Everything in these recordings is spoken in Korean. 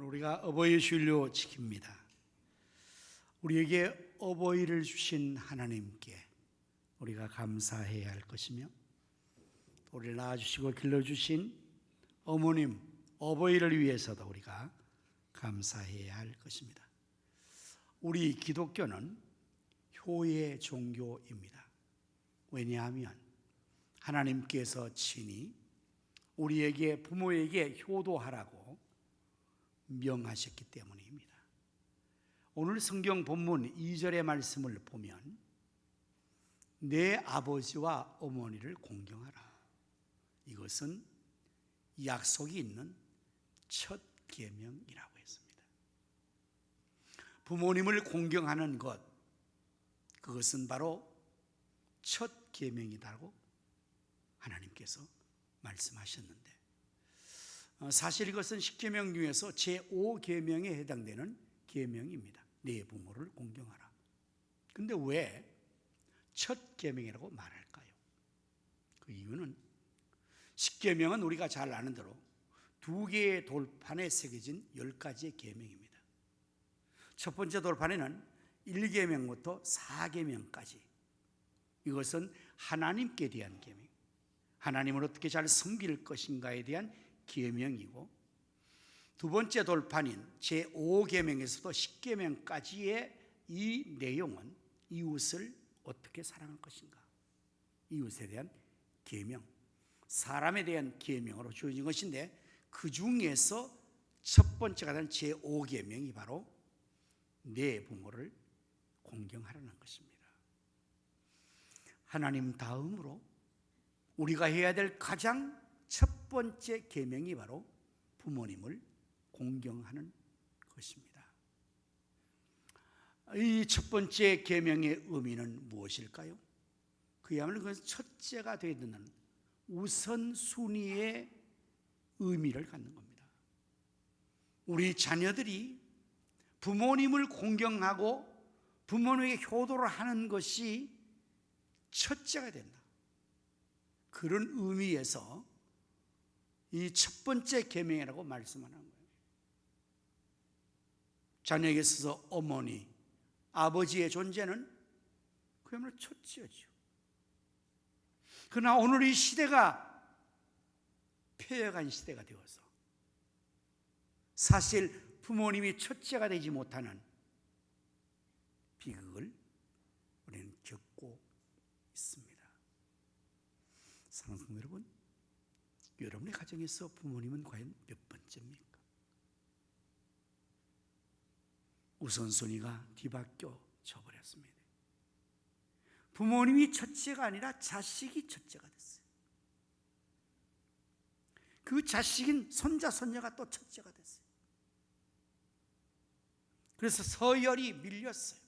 우리가 어버이 주일로 지킵니다. 우리에게 어버이를 주신 하나님께 우리가 감사해야 할 것이며, 우리를 낳아주시고 길러주신 어머님, 어버이를 위해서도 우리가 감사해야 할 것입니다. 우리 기독교는 효의 종교입니다. 왜냐하면 하나님께서 친히 우리에게, 부모에게 효도하라고 명하셨기 때문입니다. 오늘 성경 본문 2절의 말씀을 보면 내 아버지와 어머니를 공경하라. 이것은 약속이 있는 첫 계명이라고 했습니다. 부모님을 공경하는 것, 그것은 바로 첫 계명이라고 하나님께서 말씀하셨는데, 사실 이것은 10계명 중에서 제5계명에 해당되는 계명입니다. 내 부모를 공경하라. 근데 왜 첫 계명이라고 말할까요? 그 이유는 10계명은 우리가 잘 아는 대로 두 개의 돌판에 새겨진 10가지의 계명입니다. 첫 번째 돌판에는 1계명부터 4계명까지, 이것은 하나님께 대한 계명, 하나님을 어떻게 잘 섬길 것인가에 대한 계명이고, 두 번째 돌판인 제5계명에서도 10계명까지의 이 내용은 이웃을 어떻게 사랑할 것인가, 이웃에 대한 계명, 사람에 대한 계명으로 주어진 것인데, 그 중에서 첫 번째가 된 제5계명이 바로 내 부모를 공경하라는 것입니다. 하나님 다음으로 우리가 해야 될 가장 첫 번째 계명이 바로 부모님을 공경하는 것입니다. 이 첫 번째 계명의 의미는 무엇일까요? 그야말로 그것은 첫째가 되어야 되는 우선순위의 의미를 갖는 겁니다. 우리 자녀들이 부모님을 공경하고 부모님에게 효도를 하는 것이 첫째가 된다, 그런 의미에서 이 첫 번째 계명이라고 말씀하는 거예요. 자녀에게 있어서 어머니, 아버지의 존재는 그야말로 첫째죠. 그러나 오늘 이 시대가 폐역한 시대가 되어서 사실 부모님이 첫째가 되지 못하는 비극을 우리는 겪고 있습니다. 사랑하는 성도 여러분, 여러분의 가정에서 부모님은 과연 몇 번째입니까? 우선순위가 뒤바뀌어 져버렸습니다. 부모님이 첫째가 아니라 자식이 첫째가 됐어요. 그 자식인 손자, 손녀가 또 첫째가 됐어요. 그래서 서열이 밀렸어요.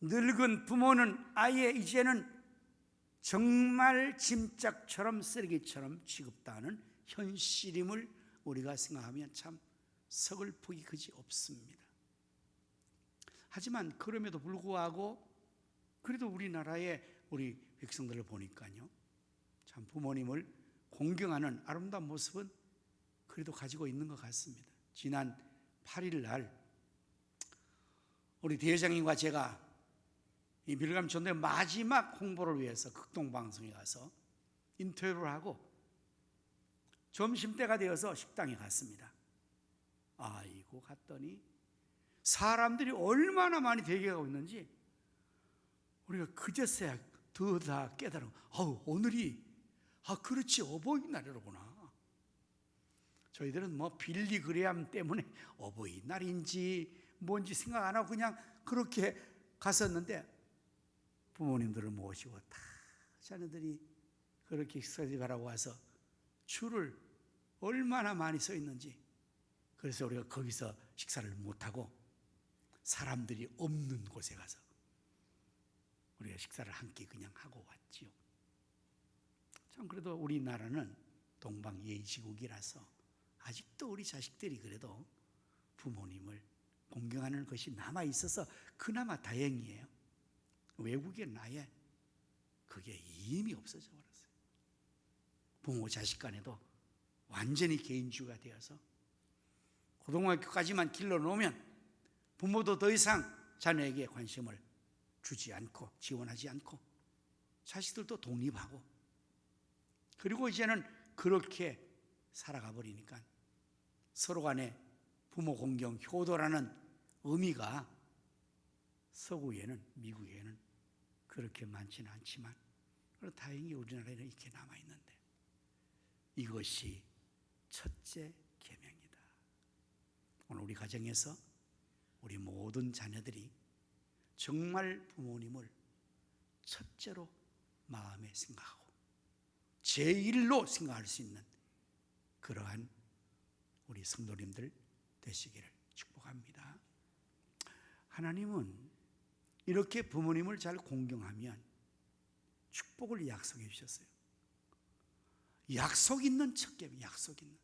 늙은 부모는 아예 이제는 정말 짐짝처럼 쓰레기처럼 취급당하는 현실임을 우리가 생각하면 참 서글프기 그지 없습니다. 하지만 그럼에도 불구하고 그래도 우리나라의 우리 백성들을 보니까요, 참 부모님을 공경하는 아름다운 모습은 그래도 가지고 있는 것 같습니다. 지난 8일 날 우리 대회장님과 제가 이 빌감 전도의 마지막 홍보를 위해서 극동방송에 가서 인터뷰를 하고 점심때가 되어서 식당에 갔습니다. 아이고, 갔더니 사람들이 얼마나 많이 대기하고 있는지 우리가 그제서야 더 다 깨달은, 오늘이 그렇지, 어버이날이로구나. 저희들은 뭐 빌리그레암 때문에 어버이날인지 뭔지 생각 안 하고 그냥 그렇게 갔었는데, 부모님들을 모시고 다 자녀들이 그렇게 식사집하라고 와서 줄을 얼마나 많이 서 있는지, 그래서 우리가 거기서 식사를 못하고 사람들이 없는 곳에 가서 우리가 식사를 함께 그냥 하고 왔지요. 참 그래도 우리나라는 동방예의지국이라서 아직도 우리 자식들이 그래도 부모님을 공경하는 것이 남아있어서 그나마 다행이에요. 외국에는 아예 그게 이미 없어져 버렸어요. 부모 자식 간에도 완전히 개인주의가 되어서 고등학교까지만 길러놓으면 부모도 더 이상 자녀에게 관심을 주지 않고 지원하지 않고 자식들도 독립하고, 그리고 이제는 그렇게 살아가 버리니까 서로 간에 부모 공경, 효도라는 의미가 서구에는, 미국에는 그렇게 많지는 않지만 다행히 우리나라에는 이렇게 남아있는데, 이것이 첫째 계명이다. 오늘 우리 가정에서 우리 모든 자녀들이 정말 부모님을 첫째로 마음에 생각하고 제1로 생각할 수 있는 그러한 우리 성도님들 되시기를 축복합니다. 하나님은 이렇게 부모님을 잘 공경하면 축복을 약속해 주셨어요. 약속 있는 첫 계명, 약속 있는.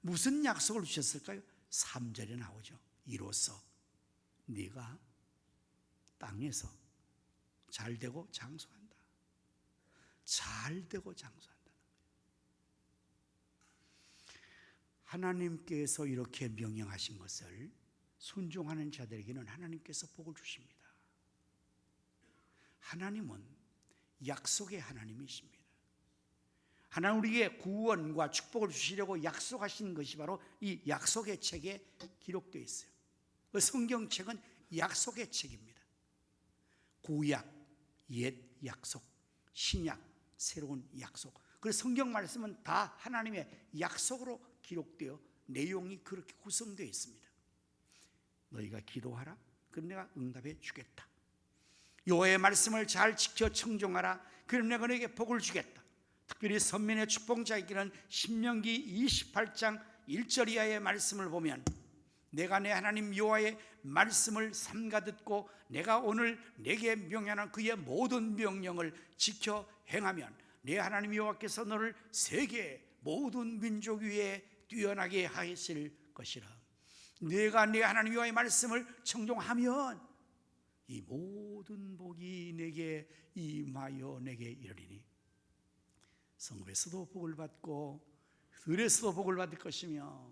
무슨 약속을 주셨을까요? 3절에 나오죠. 이로써 네가 땅에서 잘되고 장수한다. 잘되고 장수한다. 하나님께서 이렇게 명령하신 것을 순종하는 자들에게는 하나님께서 복을 주십니다. 하나님은 약속의 하나님이십니다. 하나님 우리에게 구원과 축복을 주시려고 약속하신 것이 바로 이 약속의 책에 기록되어 있어요. 그 성경책은 약속의 책입니다. 구약, 옛 약속, 신약, 새로운 약속. 그래서 성경 말씀은 다 하나님의 약속으로 기록되어 내용이 그렇게 구성되어 있습니다. 너희가 기도하라, 그럼 내가 응답해 주겠다. 여호와의 말씀을 잘 지켜 청종하라, 그럼 내가 너에게 복을 주겠다. 특별히 선민의 축복자에게는 신명기 28장 1절 이하의 말씀을 보면, 내가 내 하나님 여호와의 말씀을 삼가 듣고 내가 오늘 내게 명령하는 그의 모든 명령을 지켜 행하면 내 하나님 여호와께서 너를 세계 모든 민족 위에 뛰어나게 하실 것이라. 내가 내 하나님 여호와의 말씀을 청종하면 이 모든 복이 내게 임하여 내게 이르리니 성읍에서도 복을 받고 들에서도 복을 받을 것이며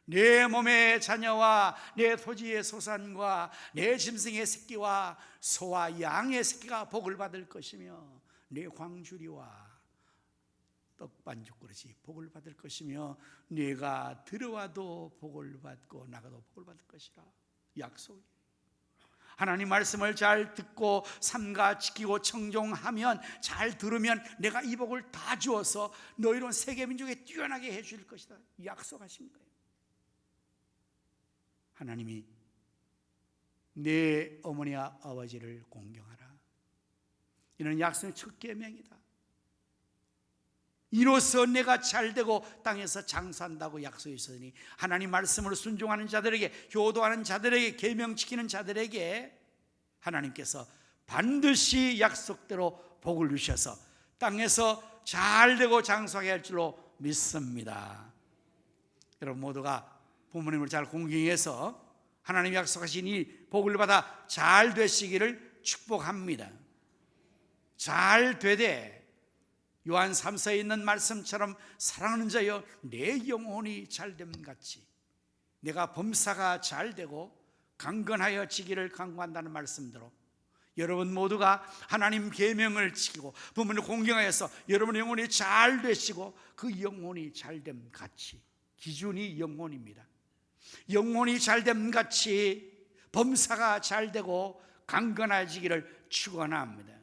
내 몸의 자녀와 내 토지의 소산과 내 짐승의 새끼와 소와 양의 새끼가 복을 받을 것이며 내 광주리와 떡반죽 그릇이 복을 받을 것이며 네가 들어와도 복을 받고 나가도 복을 받을 것이라. 약속이. 하나님 말씀을 잘 듣고 삼가 지키고 청종하면, 잘 들으면 내가 이 복을 다 주어서 너희는 세계 민족에 뛰어나게 해줄 것이다. 약속하신 거예요. 하나님이 내 어머니와 아버지를 공경하라. 이는 약속의 첫 계명이다. 이로써 내가 잘되고 땅에서 장수한다고 약속했으니, 하나님 말씀으로 순종하는 자들에게, 효도하는 자들에게, 계명 지키는 자들에게 하나님께서 반드시 약속대로 복을 주셔서 땅에서 잘되고 장수하게 할 줄로 믿습니다. 여러분 모두가 부모님을 잘 공경해서 하나님 약속하신 이 복을 받아 잘 되시기를 축복합니다. 잘 되되 요한 3서에 있는 말씀처럼 사랑하는 자여 내 영혼이 잘됨 같이 내가 범사가 잘되고 강건하여 지기를 간구한다는 말씀대로 여러분 모두가 하나님 계명을 지키고 부모님을 공경하여서 여러분의 영혼이 잘 되시고 그 영혼이 잘됨 같이, 기준이 영혼입니다. 영혼이 잘됨 같이 범사가 잘되고 강건해지기를 축원합니다.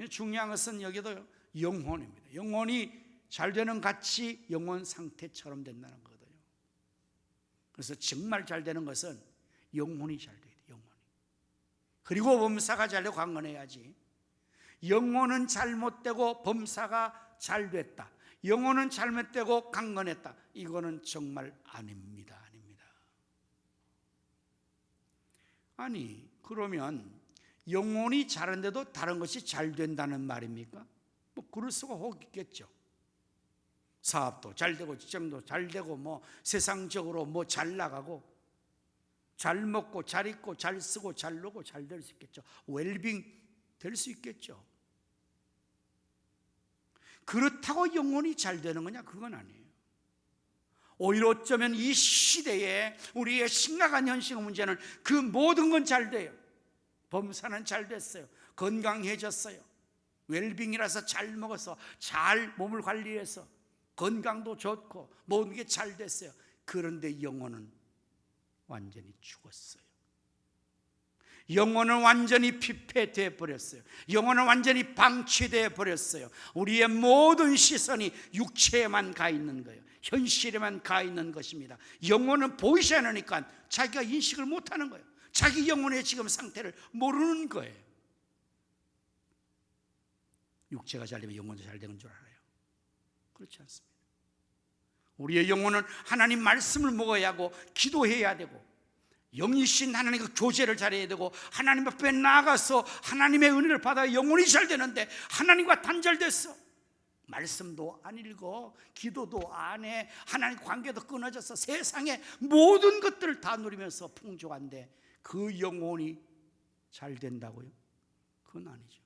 중요한 것은 여기도 영혼입니다. 영혼이 잘되는 같이 영혼 상태처럼 된다는 거거든요. 그래서 정말 잘되는 것은 영혼이 잘돼야 돼요. 영혼이. 그리고 범사가 잘되고 강건해야지. 영혼은 잘못되고 범사가 잘됐다, 영혼은 잘못되고 강건했다, 이거는 정말 아닙니다. 아니 그러면 영혼이 잘한데도 다른 것이 잘 된다는 말입니까? 뭐 그럴 수가 없겠죠. 사업도 잘 되고 직장도 잘 되고 뭐 세상적으로 뭐 잘 나가고 잘 먹고 잘 입고 잘 쓰고 잘 놀고 잘 될 수 있겠죠. 웰빙 될 수 있겠죠. 그렇다고 영혼이 잘 되는 거냐? 그건 아니에요. 오히려 어쩌면 이 시대에 우리의 심각한 현실 문제는 그 모든 건 잘 돼요. 범사는 잘 됐어요. 건강해졌어요. 웰빙이라서 잘 먹어서 잘 몸을 관리해서 건강도 좋고 모든 게 잘 됐어요. 그런데 영혼은 완전히 죽었어요. 영혼은 완전히 피폐되어 버렸어요. 영혼은 완전히 방치되어 버렸어요. 우리의 모든 시선이 육체에만 가 있는 거예요. 현실에만 가 있는 것입니다. 영혼은 보이지 않으니까 자기가 인식을 못하는 거예요. 자기 영혼의 지금 상태를 모르는 거예요. 육체가 잘 되면 영혼도 잘 되는 줄 알아요. 그렇지 않습니다. 우리의 영혼은 하나님 말씀을 먹어야 하고 기도해야 되고 영이신 하나님과 교제를 잘해야 되고 하나님 앞에 나가서 하나님의 은혜를 받아야 영혼이 잘 되는데 하나님과 단절됐어. 말씀도 안 읽어, 기도도 안 해, 하나님 관계도 끊어져서 세상의 모든 것들을 다 누리면서 풍족한데 그 영혼이 잘 된다고요? 그건 아니죠.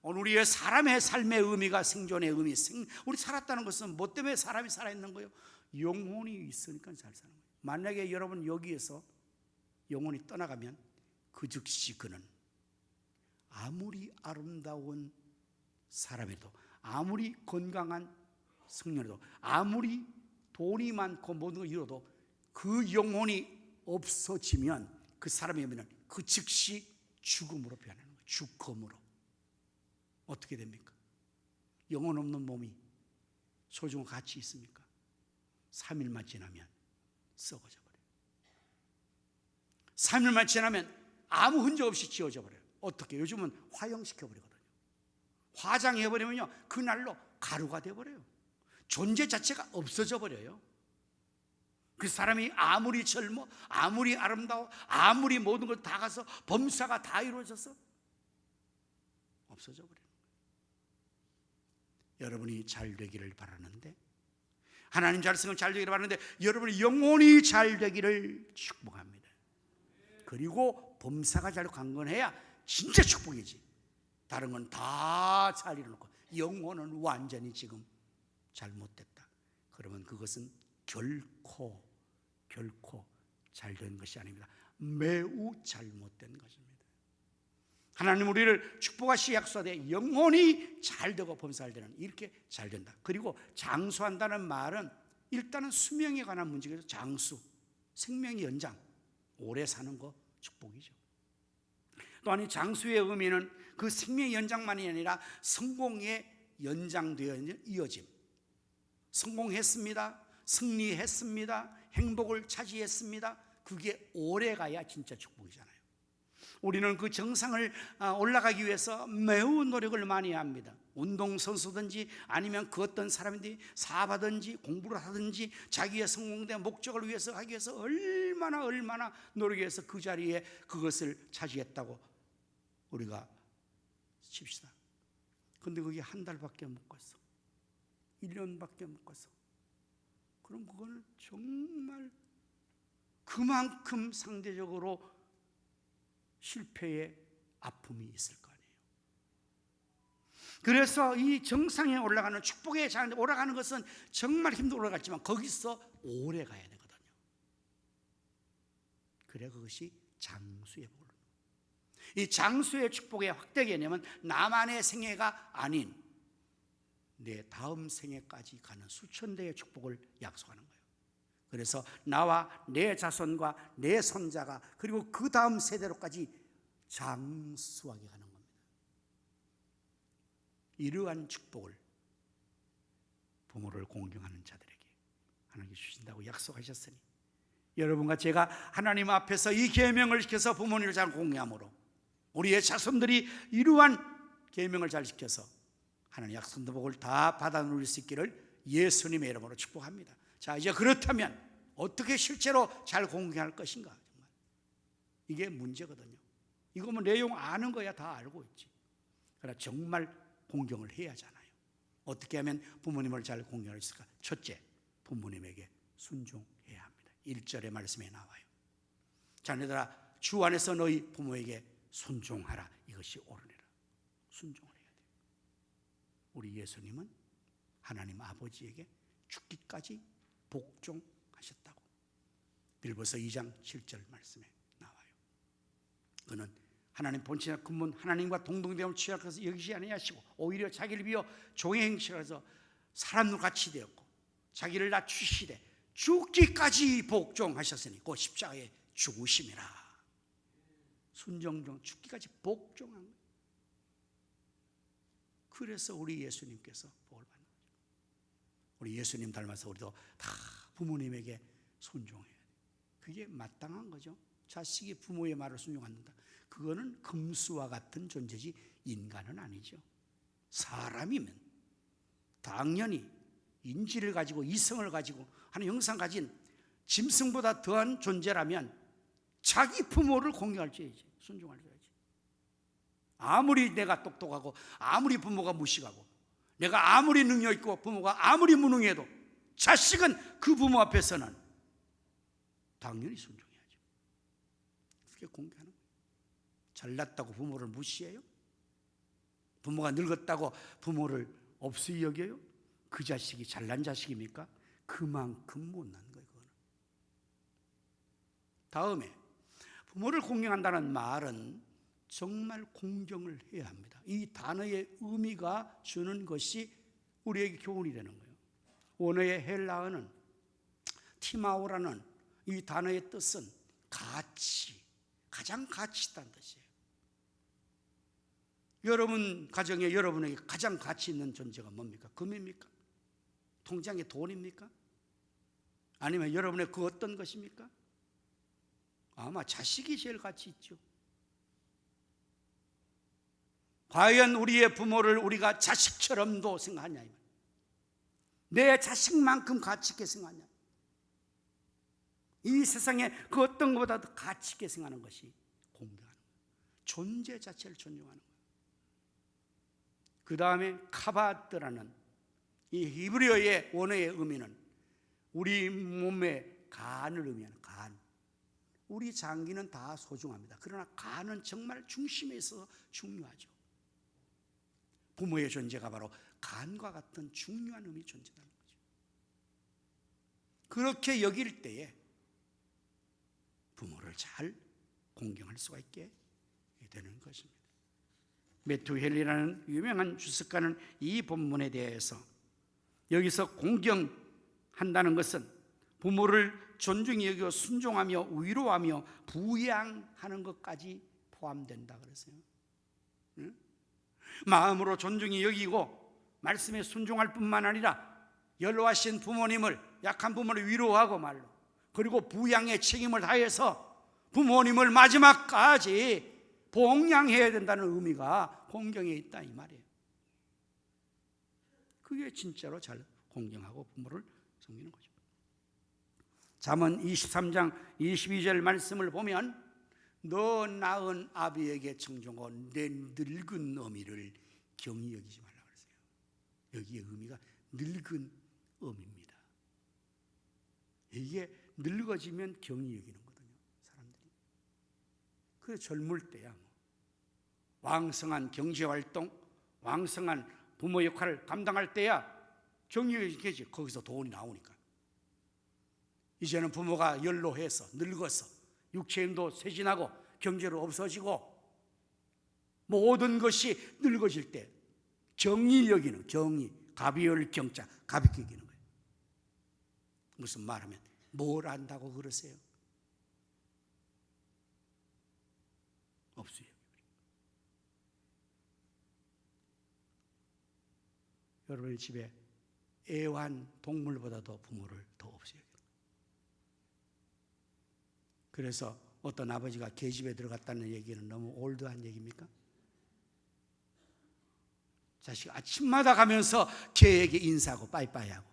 오늘 우리의 사람의 삶의 의미가 생존의 의미, 우리 살았다는 것은 뭐 때문에 사람이 살아있는 거예요? 영혼이 있으니까 잘 사는 거예요. 만약에 여러분 여기에서 영혼이 떠나가면 그 즉시 그는 아무리 아름다운 사람에도, 아무리 건강한 성년에도, 아무리 돈이 많고 모든 걸 이뤄도 그 영혼이 없어지면 그 사람의 의미는 그 즉시 죽음으로 변하는 거예요. 죽음으로. 어떻게 됩니까? 영혼 없는 몸이 소중한 가치 있습니까? 3일만 지나면 썩어져 버려요. 3일만 지나면 아무 흔적 없이 지워져 버려요. 어떻게? 요즘은 화형시켜 버리거든요. 화장해버리면요 그날로 가루가 돼버려요. 존재 자체가 없어져 버려요. 그 사람이 아무리 젊어, 아무리 아름다워, 아무리 모든 걸 다 가서 범사가 다 이루어져서 없어져 버려요. 여러분이 잘 되기를 바라는데, 하나님 자성은 잘 되기를 바라는데 여러분의 영혼이 잘 되기를 축복합니다. 그리고 범사가 잘 강건해야 진짜 축복이지. 다른 건 다 잘 이뤄놓고 영혼은 완전히 지금 잘못됐다. 그러면 그것은 결코 잘된 것이 아닙니다. 매우 잘못된 것입니다. 하나님 우리를 축복하시 약속하되 영혼이 잘 되고 범사할 때는 이렇게 잘 된다. 그리고 장수한다는 말은 일단은 수명에 관한 문제겠죠. 장수, 생명의 연장, 오래 사는 거 축복이죠. 또한 이 장수의 의미는 그 생명의 연장만이 아니라 성공의 연장되어 있는 이어짐. 성공했습니다, 승리했습니다, 행복을 차지했습니다. 그게 오래 가야 진짜 축복이잖아요. 우리는 그 정상을 올라가기 위해서 매우 노력을 많이 합니다. 운동선수든지 아니면 그 어떤 사람들이 사업하든지 공부를 하든지 자기의 성공된 목적을 위해서 하기 위해서 얼마나 노력해서 그 자리에 그것을 차지했다고 우리가 칩시다. 근데 그게 한 달밖에 못 갔어, 1년밖에 못 갔어. 그럼 그거는 정말 그만큼 상대적으로 실패의 아픔이 있을 거 아니에요. 그래서 이 정상에 올라가는 축복의 장에 올라가는 것은 정말 힘들어 올라갔지만 거기서 오래 가야 되거든요. 그래 그것이 장수의 복을. 이 장수의 축복의 확대 개념은 나만의 생애가 아닌 내 다음 생애까지 가는 수천 대의 축복을 약속하는 거예요. 그래서 나와 내 자손과 내 손자가 그리고 그 다음 세대로까지 장수하게 가는 겁니다. 이러한 축복을 부모를 공경하는 자들에게 하나님께 주신다고 약속하셨으니 여러분과 제가 하나님 앞에서 이 계명을 지켜서 부모님을 잘 공경함으로 우리의 자손들이 이러한 계명을 잘 지켜서 하나님 약속된 복을 다 받아 누릴 수 있기를 예수님의 이름으로 축복합니다. 자, 이제 그렇다면 어떻게 실제로 잘 공경할 것인가? 정말 이게 문제거든요. 이거 뭐 내용 아는 거야 다 알고 있지. 그러나 정말 공경을 해야 하잖아요. 어떻게 하면 부모님을 잘 공경할 수 있을까? 첫째, 부모님에게 순종해야 합니다. 1절의 말씀에 나와요. 자녀들아 주 안에서 너희 부모에게 순종하라. 이것이 옳으니라. 순종을 해야 돼요. 우리 예수님은 하나님 아버지에게 죽기까지 복종하셨다고 빌보서 2장 7절 말씀에 나와요. 그는 하나님 본체나 근본 하나님과 동등됨을 취약해서 여기지 아니하시고 오히려 자기를 비워 종의 행실을 해서 사람과 같이 되었고 자기를 낮추시되 죽기까지 복종하셨으니 곧 십자가에 죽으심이라. 순종종 죽기까지 복종한 거예요. 그래서 우리 예수님께서 복을 받는 거죠. 우리 예수님 닮아서 우리도 다 부모님에게 순종해야 돼요. 그게 마땅한 거죠. 자식이 부모의 말을 순종한다. 그거는 금수와 같은 존재지 인간은 아니죠. 사람이면 당연히 인지를 가지고 이성을 가지고 하는 형상 가진 짐승보다 더한 존재라면 자기 부모를 공경할 줄 알지, 순종할 줄 알지. 아무리 내가 똑똑하고 아무리 부모가 무식하고 내가 아무리 능력 있고 부모가 아무리 무능해도 자식은 그 부모 앞에서는 당연히 순종해야죠. 그게 공경하는 거예요. 잘났다고 부모를 무시해요? 부모가 늙었다고 부모를 없이 여겨요? 그 자식이 잘난 자식입니까? 그만큼 못난 거예요. 그거는. 다음에 부모를 공경한다는 말은 정말 공경을 해야 합니다. 이 단어의 의미가 주는 것이 우리에게 교훈이 되는 거예요. 원어의 헬라어는 티마오라는 이 단어의 뜻은 가치, 가장 가치 있다는 뜻이에요. 여러분 가정에 여러분에게 가장 가치 있는 존재가 뭡니까? 금입니까? 통장에 돈입니까? 아니면 여러분의 그 어떤 것입니까? 아마 자식이 제일 가치 있죠. 과연 우리의 부모를 우리가 자식처럼도 생각하냐? 내 자식만큼 가치 있게 생각하냐? 이 세상에 그 어떤 것보다도 가치 있게 생각하는 것이 공경하는 거예요. 존재 자체를 존중하는 거예요. 그 다음에 카바드라는 이 히브리어의 원어의 의미는 우리 몸의 간을 의미하는 간. 우리 장기는 다 소중합니다. 그러나 간은 정말 중심에 있어서 중요하죠. 부모의 존재가 바로 간과 같은 중요한 의미 존재하는 거죠. 그렇게 여길 때에 부모를 잘 공경할 수가 있게 되는 것입니다. 매튜 헨리라는 유명한 주석가는 이 본문에 대해서 여기서 공경한다는 것은 부모를 존중히 여기고 순종하며 위로하며 부양하는 것까지 포함된다 그랬어요. 응? 마음으로 존중히 여기고 말씀에 순종할 뿐만 아니라 연로하신 부모님을, 약한 부모를 위로하고 말로, 그리고 부양의 책임을 다해서 부모님을 마지막까지 봉양해야 된다는 의미가 공경에 있다 이 말이에요. 그게 진짜로 잘 공경하고 부모를 섬기는 거죠. 잠언 23장 22절 말씀을 보면 너 낳은 아비에게 청종하고 내 늙은 어미를 경히 여기지 말라 그랬어요. 여기의 의미가 늙은 어미입니다. 이게 늙어지면 경히 여기는 거거든요, 사람들이. 그래서 젊을 때야 왕성한 경제활동, 왕성한 부모 역할을 감당할 때야 경히 여기겠지. 거기서 돈이 나오니까. 이제는 부모가 연로해서 늙어서 육체힘도 쇠진하고 경제로 없어지고 모든 것이 늙어질 때 경히 여기는, 경히, 가비열 경자, 가볍게 여기는 거예요. 무슨 말하면 뭘 안다고 그러세요? 없어요. 여러분의 집에 애완 동물보다도 부모를 더 없어요. 그래서 어떤 아버지가 계집에 들어갔다는 얘기는 너무 올드한 얘기입니까? 자식 아침마다 가면서 개에게 인사하고 빠이빠이하고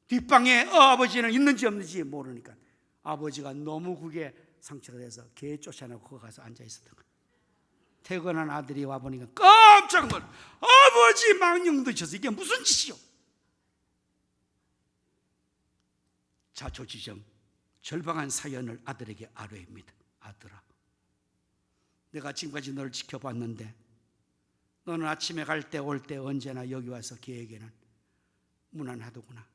뒷방에 아버지는 있는지 없는지 모르니까 아버지가 너무 그게 상처가 돼서 개 쫓아내고 거기 가서 앉아 있었던 거예요. 퇴근한 아들이 와보니까 깜짝 놀라. 아버지 망령 드셔서 이게 무슨 짓이요? 자초지정 절박한 사연을 아들에게 아뢰입니다. 아들아, 내가 지금까지 너를 지켜봤는데 너는 아침에 갈 때 올 때 언제나 여기 와서 개에게는 무난하더구나.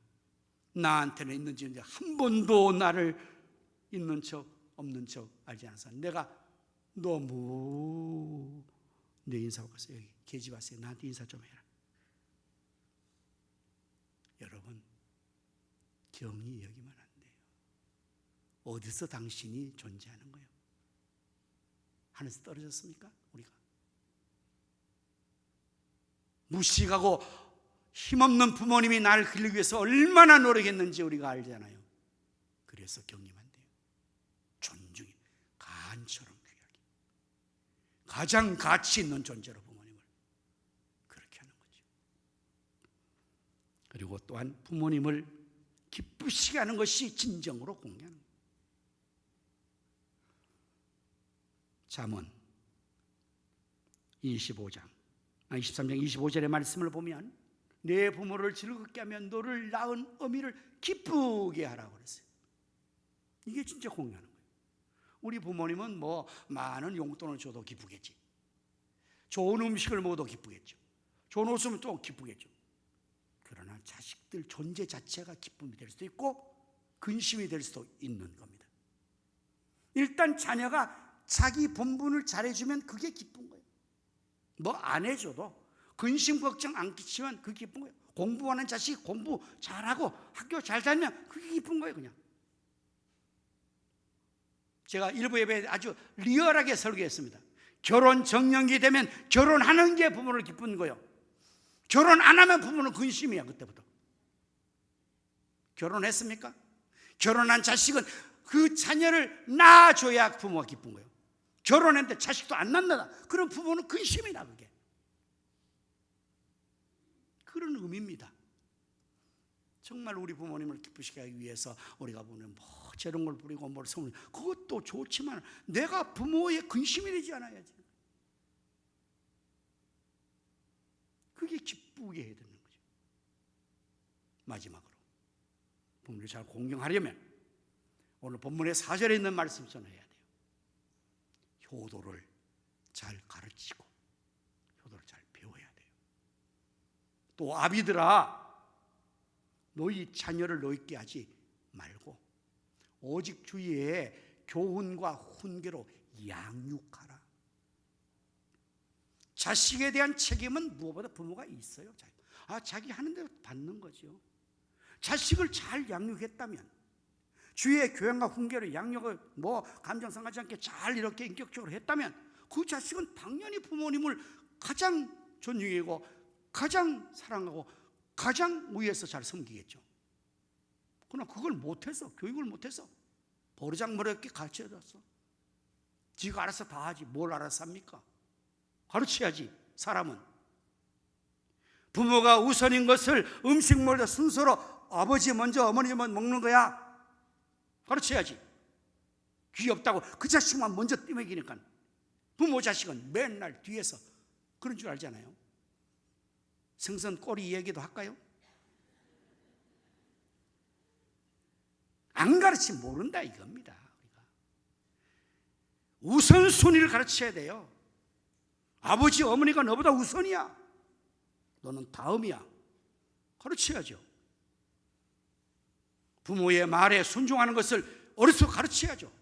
나한테는 있는지 한 번도 나를 있는 척 없는 척 알지 않아서 내가 너무 내 인사하고 가서 여기 계집 왔어요. 나한테 인사 좀 해라. 여러분, 경히 여기면 안 돼요. 어디서 당신이 존재하는 거예요? 하늘에서 떨어졌습니까? 우리가 무식하고 힘없는 부모님이 나를 기르기 위해서 얼마나 노력했는지 우리가 알잖아요. 그래서 경리만 돼요. 존중해, 간처럼 귀하게, 가장 가치 있는 존재로 부모님을 그렇게 하는 거죠. 그리고 또한 부모님을 기쁘시게 하는 것이 진정으로 공경하는 거예요. 잠언 23장 25절의 말씀을 보면 내 부모를 즐겁게 하면 너를 낳은 어미를 기쁘게 하라고 그랬어요. 이게 진짜 공유하는 거예요. 우리 부모님은 뭐 많은 용돈을 줘도 기쁘겠지, 좋은 음식을 먹어도 기쁘겠죠, 좋은 옷을 또 기쁘겠죠. 그러나 자식들 존재 자체가 기쁨이 될 수도 있고 근심이 될 수도 있는 겁니다. 일단 자녀가 자기 본분을 잘해주면 그게 기쁜 거예요. 뭐 안 해줘도 근심 걱정 안 끼치면 그게 기쁜 거예요. 공부하는 자식 공부 잘하고 학교 잘 다니면 그게 기쁜 거예요. 그냥 제가 일부 예배에 아주 리얼하게 설교했습니다. 결혼 정년기 되면 결혼하는 게 부모를 기쁜 거예요. 결혼 안 하면 부모는 근심이야. 그때부터 결혼했습니까? 결혼한 자식은 그 자녀를 낳아줘야 부모가 기쁜 거예요. 결혼했는데 자식도 안 낳는다, 그럼 부모는 근심이다. 그게 그런 의미입니다. 정말 우리 부모님을 기쁘시게 하기 위해서 우리가 보면 뭐 저런 걸 부리고 뭘 성을, 그것도 좋지만 내가 부모의 근심이 되지 않아야지. 그게 기쁘게 해야 되는 거죠. 마지막으로 부모를 잘 공경하려면 오늘 본문의 4절에 있는 말씀처럼 해야 돼요. 효도를 잘 가르치고 효도를 잘 배워야 돼요. 또 아비들아, 너희 자녀를 노엽게 하지 말고 오직 주의 교훈과 훈계로 양육하라. 자식에 대한 책임은 무엇보다 부모가 있어요. 자기 하는 대로 받는 거죠. 자식을 잘 양육했다면, 주의 교양과 훈계로 양육을 감정 상하지 않게 잘 이렇게 인격적으로 했다면 그 자식은 당연히 부모님을 가장 존중하고 가장 사랑하고 가장 위에서 잘 섬기겠죠. 그러나 그걸 못해서, 교육을 못해서 버르장머리하게 가르쳐줬어. 지가 알아서 다 하지 뭘 알아서 합니까? 가르쳐야지. 사람은 부모가 우선인 것을 음식 먹을 순서로 아버지 먼저 어머니 먼저 먹는 거야. 가르쳐야지. 귀엽다고 그 자식만 먼저 띠먹이니까 부모 자식은 맨날 뒤에서 그런 줄 알잖아요. 생선 꼬리 얘기도 할까요? 안 가르치면 모른다 이겁니다. 우선순위를 가르쳐야 돼요. 아버지 어머니가 너보다 우선이야, 너는 다음이야. 가르쳐야죠. 부모의 말에 순종하는 것을 어려서 가르쳐야죠.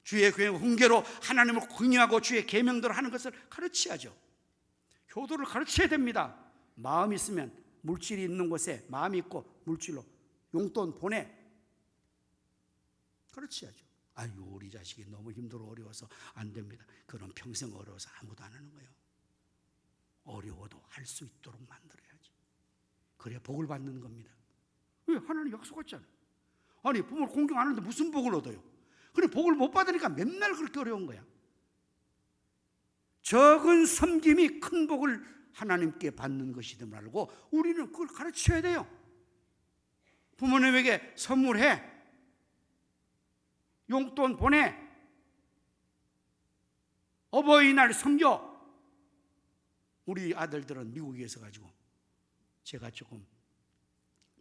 주의 교회 훈계로 하나님을 긍휼하고 주의 계명대로 하는 것을 가르쳐야죠. 효도를 가르쳐야 됩니다. 마음이 있으면 물질이 있는 곳에 마음이 있고 물질로 용돈 보내. 가르쳐야죠. 아유, 우리 자식이 너무 힘들어 어려워서 안 됩니다. 그럼 평생 어려워서 아무도 안 하는 거예요. 어려워도 할 수 있도록 만들어야지. 그래야 복을 받는 겁니다. 왜? 하나님 약속했잖아요. 아니, 부모를 공경 안 하는데 무슨 복을 얻어요? 그래, 복을 못 받으니까 맨날 그렇게 어려운 거야. 적은 섬김이 큰 복을 하나님께 받는 것이든 말고 우리는 그걸 가르쳐야 돼요. 부모님에게 선물해, 용돈 보내, 어버이날 섬겨. 우리 아들들은 미국에 있어 가지고 제가 조금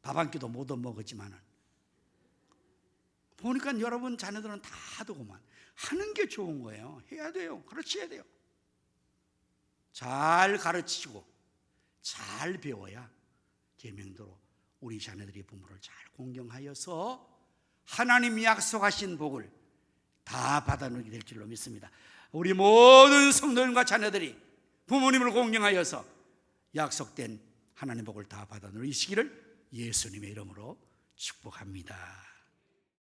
밥 한 끼도 못 얻어먹었지만 보니까 여러분 자녀들은 다 하더구만. 하는 게 좋은 거예요. 해야 돼요. 가르쳐야 돼요. 잘 가르치고 잘 배워야 계명대로 우리 자녀들이 부모를 잘 공경하여서 하나님이 약속하신 복을 다 받아누게 될 줄로 믿습니다. 우리 모든 성도님과 자녀들이 부모님을 공경하여서 약속된 하나님의 복을 다 받아 누리시기를 예수님의 이름으로 축복합니다.